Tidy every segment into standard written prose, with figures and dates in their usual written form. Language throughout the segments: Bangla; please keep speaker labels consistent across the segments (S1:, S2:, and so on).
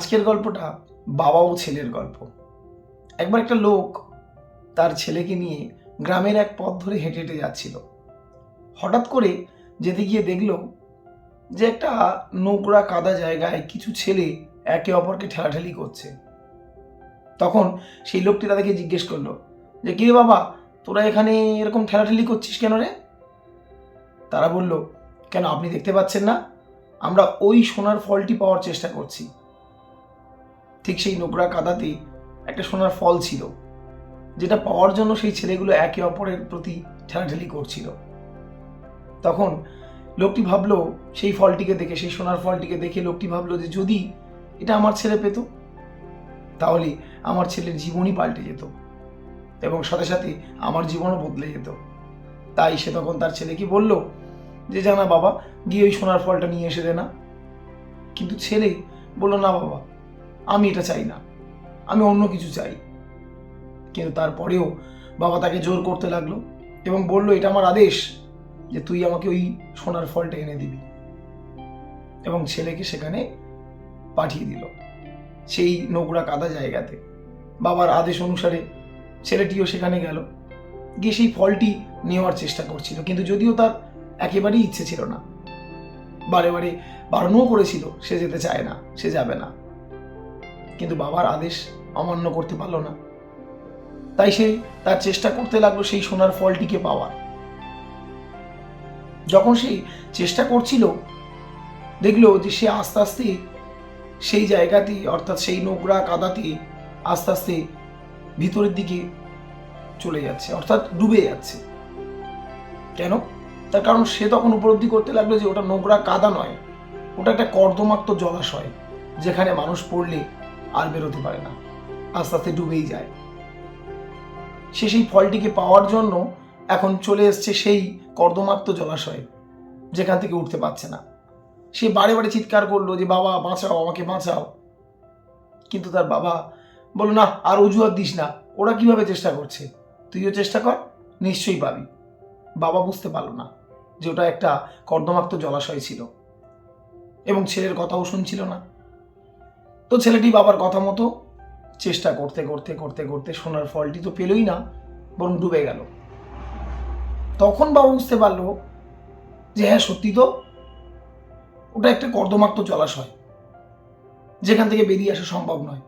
S1: আজকের গল্পটা বাবা ও ছেলের গল্প। একবার একটা লোক তার ছেলেকে নিয়ে গ্রামের এক পথ ধরে হেঁটে হেঁটে যাচ্ছিল। হঠাৎ করে যেতে গিয়ে দেখল যে একটা নোংরা কাদা জায়গায় কিছু ছেলে একে অপরকে ঠেলাঠেলি করছে। তখন সেই লোকটি তাদেরকে জিজ্ঞেস করলো যে, কি রে বাবা, তোরা এখানে এরকম ঠেলাঠেলি করছিস কেন রে? তারা বলল, কেন আপনি দেখতে পাচ্ছেন না, আমরা ওই সোনার ফলটি পাওয়ার চেষ্টা করছি। ঠিক সেই নোংরা কাদাতে একটা সোনার ফল ছিল, যেটা পাওয়ার জন্য সেই ছেলেগুলো একে অপরের প্রতি ঠেলাঠেলি করছিল। তখন লোকটি ভাবলো, সেই ফলটিকে দেখে, সেই সোনার ফলটিকে দেখে লোকটি ভাবলো যে যদি এটা আমার ছেলে পেত, তাহলে আমার ছেলের জীবনই পাল্টে যেত এবং সাথে সাথে আমার জীবনও বদলে যেত। তাই সে তখন তার ছেলেকে বলল যে, জানা বাবা, গিয়ে ওই সোনার ফলটা নিয়ে এসে দে না। কিন্তু ছেলে বলল, না বাবা, আমি এটা চাই না, আমি অন্য কিছু চাই। কিন্তু তারপরেও বাবা তাকে জোর করতে লাগলো এবং বলল, এটা আমার আদেশ যে তুই আমাকে ওই সোনার ফলটা এনে দিবি। এবং ছেলেকে সেখানে পাঠিয়ে দিল, সেই নোংরা কাদা জায়গাতে। বাবার আদেশ অনুসারে ছেলেটিও সেখানে গেল, গিয়ে সেই ফলটি নেওয়ার চেষ্টা করছিল। কিন্তু যদিও তার একেবারেই ইচ্ছে ছিল না, বারে বারে বারণও করেছিল, সে যেতে চায় না, সে যাবে না। কিন্তু বাবার আদেশ অমান্য করতে পারল না। তাই সে তার চেষ্টা করতে লাগলো সেই সোনার ফলটিকে পাওয়ার। যখন সে চেষ্টা করছিল, দেখলো যে সে আস্তে আস্তে সেই জায়গাতে, অর্থাৎ সেই নোংরা কাদাতে আস্তে আস্তে ভিতরের দিকে চলে যাচ্ছে, অর্থাৎ ডুবে যাচ্ছে। কেন? তার কারণ সে তখন উপলব্ধি করতে লাগলো যে ওটা নোংরা কাদা নয়, ওটা একটা কর্দমাক্ত জলাশয়, যেখানে মানুষ পড়লে আর বেরোতে পারে না, আস্তে আস্তে ডুবেই যায়। সে সেই ফলটিকে পাওয়ার জন্য এখন চলে এসছে সেই কর্দমাক্ত জলাশয়ে, যেখান থেকে উঠতে পারছে না। সে বারে বারে চিৎকার করলো যে, বাবা বাঁচাও, আমাকে বাঁচাও। কিন্তু তার বাবা বলল, না, আর অজুহাত দিস না, ওরা কিভাবে চেষ্টা করছে, তুইও চেষ্টা কর, নিশ্চয়ই পাবি। বাবা বুঝতে পারল না যে ওটা একটা কর্দমাক্ত জলাশয় ছিল এবং ছেলের কথাও শুনছিল না। তো ছেলেটি বাবার কথা মতো চেষ্টা করতে করতে করতে করতে সোনার ফলটি তো পেলই না, বরং ডুবে গেল। তখন বাবা বুঝতে পারলো যে হ্যাঁ, সত্যি তো, ওটা একটা কর্দমাক্ত জলাশয়, যেখান থেকে বেরিয়ে আসা সম্ভব নয়।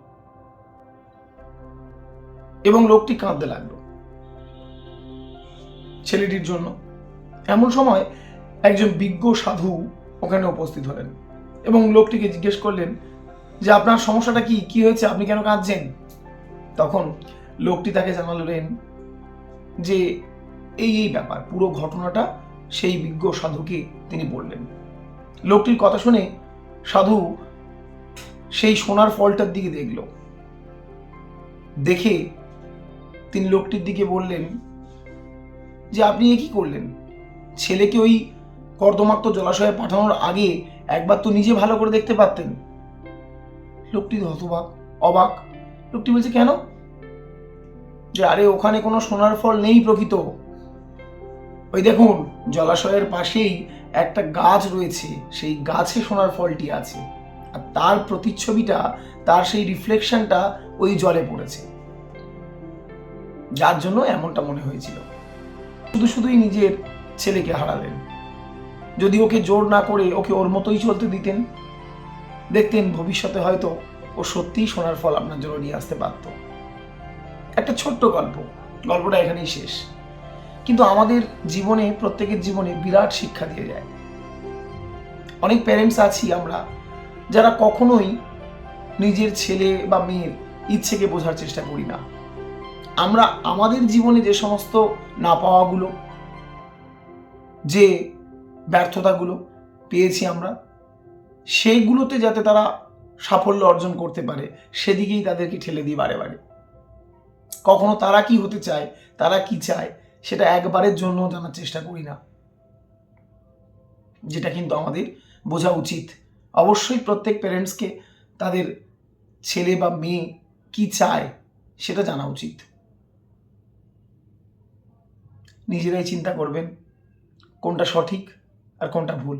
S1: এবং লোকটি কাঁদতে লাগলো ছেলেটির জন্য। এমন সময় একজন বিজ্ঞ সাধু ওখানে উপস্থিত হলেন এবং লোকটিকে জিজ্ঞেস করলেন যে, আপনার সমস্যাটা কি, কি হয়েছে, আপনি কেন কাঁদছেন? তখন লোকটি তাকে জানালেন যে এই এই ব্যাপার, পুরো ঘটনাটা সেই বিজ্ঞ সাধুকে তিনি বললেন। লোকটির কথা শুনে সাধু সেই সোনার ফলটার দিকে দেখল, দেখে তিনি লোকটির দিকে বললেন যে, আপনি এ কি করলেন? ছেলেকে ওই কর্দমাক্ত জলাশয়ে পাঠানোর আগে একবার তো নিজে ভালো করে দেখতে পারতেন। লোকটি হতবাক, অবাক। লোকটি বলছে, কেন? যে আরে, ওখানে কোনো সোনার ফল নেই প্রকৃত। ওই দেখুন, জলাশয়ের পাশেই একটা গাছ রয়েছে, সেই গাছে সোনার ফলটি আছে, আর তার প্রতিচ্ছবিটা, তার সেই রিফ্লেকশনটা ওই জলে পড়েছে, যার জন্য এমনটা মনে হয়েছিল। শুধু শুধুই নিজের ছেলেকে হারালেন। যদি ওকে জোর না করে ওকে ওর মতোই চলতে দিতেন, দেখতেন ভবিষ্যতে হয়তো ও সত্যিই সোনার ফল আপনার জন্য নিয়ে আসতে পারত। একটা ছোট্ট গল্প, গল্পটা এখানেই শেষ। কিন্তু আমাদের জীবনে, প্রত্যেকের জীবনে বিরাট শিক্ষা দিয়ে যায়। অনেক প্যারেন্টস আছি আমরা, যারা কখনোই নিজের ছেলে বা মেয়ের ইচ্ছেকে বোঝার চেষ্টা করি না। আমরা আমাদের জীবনে যে সমস্ত না পাওয়াগুলো, যে ব্যর্থতাগুলো পেয়েছি আমরা, সেইগুলোতে যাতে তারা সাফল্য অর্জন করতে পারে, সেদিকেই তাদেরকে ঠেলে দিই বারে বারে। কখনো তারা কি হতে চায়, তারা কি চায়, সেটা একবারের জন্য জানার চেষ্টা করি না, যেটা কিন্তু আমাদের বোঝা উচিত। অবশ্যই প্রত্যেক প্যারেন্টসকে তাদের ছেলে বা মেয়ে কি চায় সেটা জানা উচিত। নিজেরাই চিন্তা করবেন কোনটা সঠিক আর কোনটা ভুল।